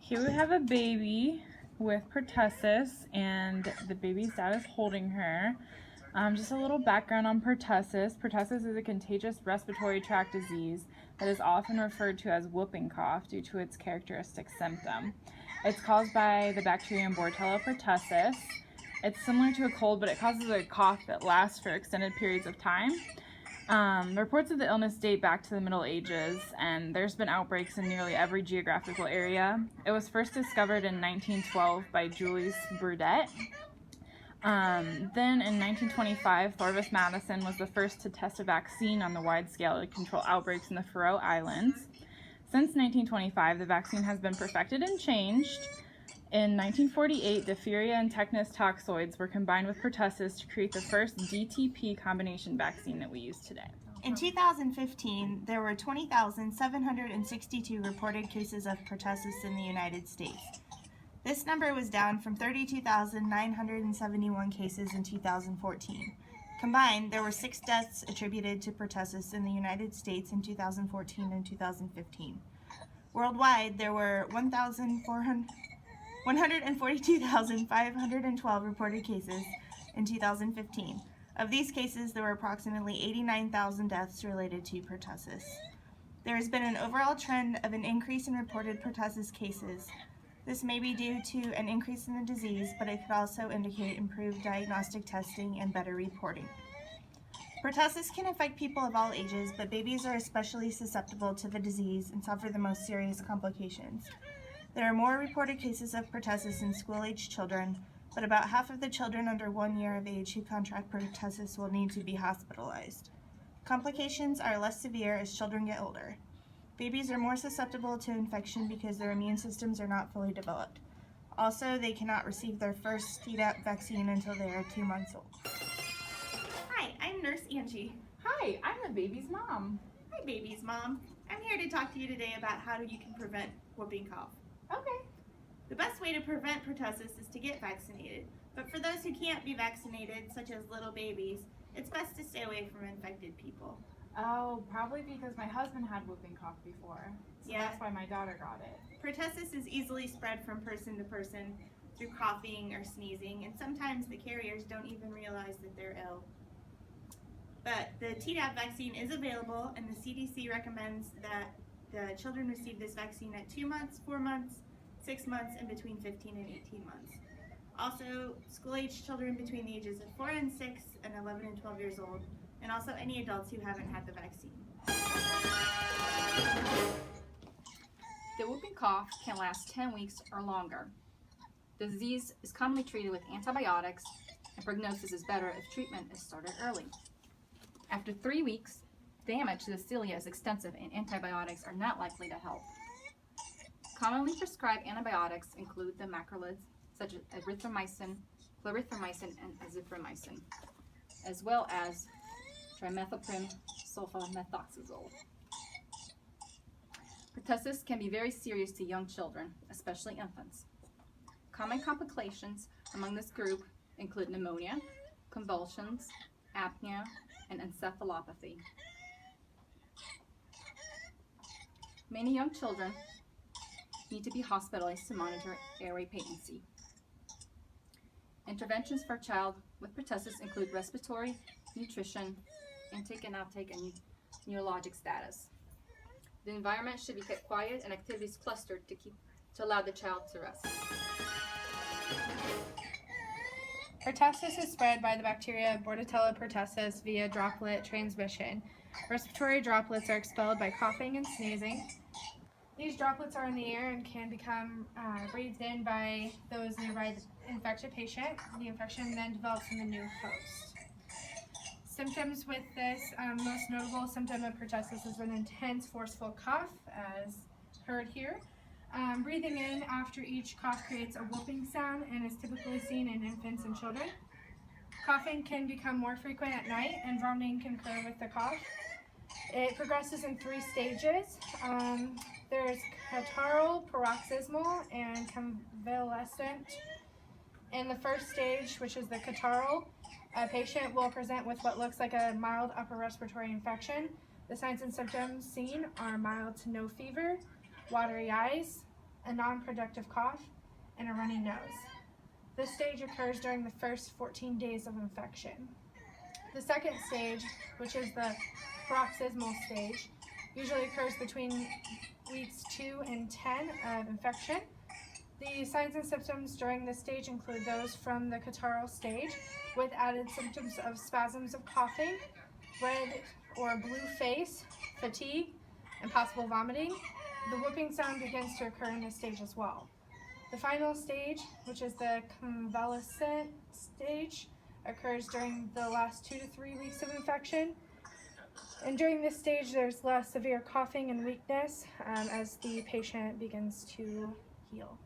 Here we have a baby with pertussis, and the baby's dad is holding her. Just a little background on pertussis. Pertussis is a contagious respiratory tract disease that is often referred to as whooping cough due to its characteristic symptom. It's caused by the bacterium Bordetella pertussis. It's similar to a cold, but it causes a cough that lasts for extended periods of time. Reports of the illness date back to the Middle Ages, and there's been outbreaks in nearly every geographical area. It was first discovered in 1912 by Julius Burdett. Then in 1925, Thorvald Madison was the first to test a vaccine on the wide scale to control outbreaks in the Faroe Islands. Since 1925, the vaccine has been perfected and changed. In 1948, diphtheria and tetanus toxoids were combined with pertussis to create the first DTP combination vaccine that we use today. In 2015, there were 20,762 reported cases of pertussis in the United States. This number was down from 32,971 cases in 2014. Combined, there were 6 deaths attributed to pertussis in the United States in 2014 and 2015. Worldwide, there were 142,512 reported cases in 2015. Of these cases, there were approximately 89,000 deaths related to pertussis. There has been an overall trend of an increase in reported pertussis cases. This may be due to an increase in the disease, but it could also indicate improved diagnostic testing and better reporting. Pertussis can affect people of all ages, but babies are especially susceptible to the disease and suffer the most serious complications. There are more reported cases of pertussis in school-aged children, but about half of the children under 1 year of age who contract pertussis will need to be hospitalized. Complications are less severe as children get older. Babies are more susceptible to infection because their immune systems are not fully developed. Also, they cannot receive their first Tdap vaccine until they are 2 months old. Hi, I'm Nurse Angie. Hi, I'm the baby's mom. Hi, baby's mom. I'm here to talk to you today about how you can prevent whooping cough. Okay. The best way to prevent pertussis is to get vaccinated, but for those who can't be vaccinated, such as little babies, it's best to stay away from infected people. Oh, probably because my husband had whooping cough before, so Yeah. That's why my daughter got it. Pertussis is easily spread from person to person through coughing or sneezing, and sometimes the carriers don't even realize that they're ill. But the Tdap vaccine is available, and the CDC recommends that the children receive this vaccine at 2 months, 4 months, 6 months, and between 15 and 18 months. Also, school-aged children between the ages of 4 and 6 and 11 and 12 years old, and also any adults who haven't had the vaccine. The whooping cough can last 10 weeks or longer. The disease is commonly treated with antibiotics, and prognosis is better if treatment is started early. After 3 weeks, damage to the cilia is extensive and antibiotics are not likely to help. Commonly prescribed antibiotics include the macrolides, such as erythromycin, clarithromycin, and azithromycin, as well as trimethoprim sulfamethoxazole. Pertussis can be very serious to young children, especially infants. Common complications among this group include pneumonia, convulsions, apnea, and encephalopathy. Many young children need to be hospitalized to monitor airway patency. Interventions for a child with pertussis include respiratory, nutrition, intake and outtake, and neurologic status. The environment should be kept quiet and activities clustered to allow the child to rest. Pertussis is spread by the bacteria Bordetella pertussis via droplet transmission. Respiratory droplets are expelled by coughing and sneezing. These droplets are in the air and can become breathed in by those nearby the infected patient. The infection then develops in the new host. Symptoms with this, most notable symptom of pertussis is an intense, forceful cough, as heard here. Breathing in after each cough creates a whooping sound and is typically seen in infants and children. Coughing can become more frequent at night, and vomiting can occur with the cough. It progresses in 3 stages. There's catarrhal, paroxysmal, and convalescent. In the first stage, which is the catarrhal, a patient will present with what looks like a mild upper respiratory infection. The signs and symptoms seen are mild to no fever, watery eyes, a non-productive cough, and a runny nose. This stage occurs during the first 14 days of infection. The second stage, which is the paroxysmal stage, usually occurs between weeks 2 and 10 of infection. The signs and symptoms during this stage include those from the catarrhal stage, with added symptoms of spasms of coughing, red or blue face, fatigue, and possible vomiting. The whooping sound begins to occur in this stage as well. The final stage, which is the convalescent stage, occurs during the last 2 to 3 weeks of infection. And during this stage, there's less severe coughing and weakness as the patient begins to heal.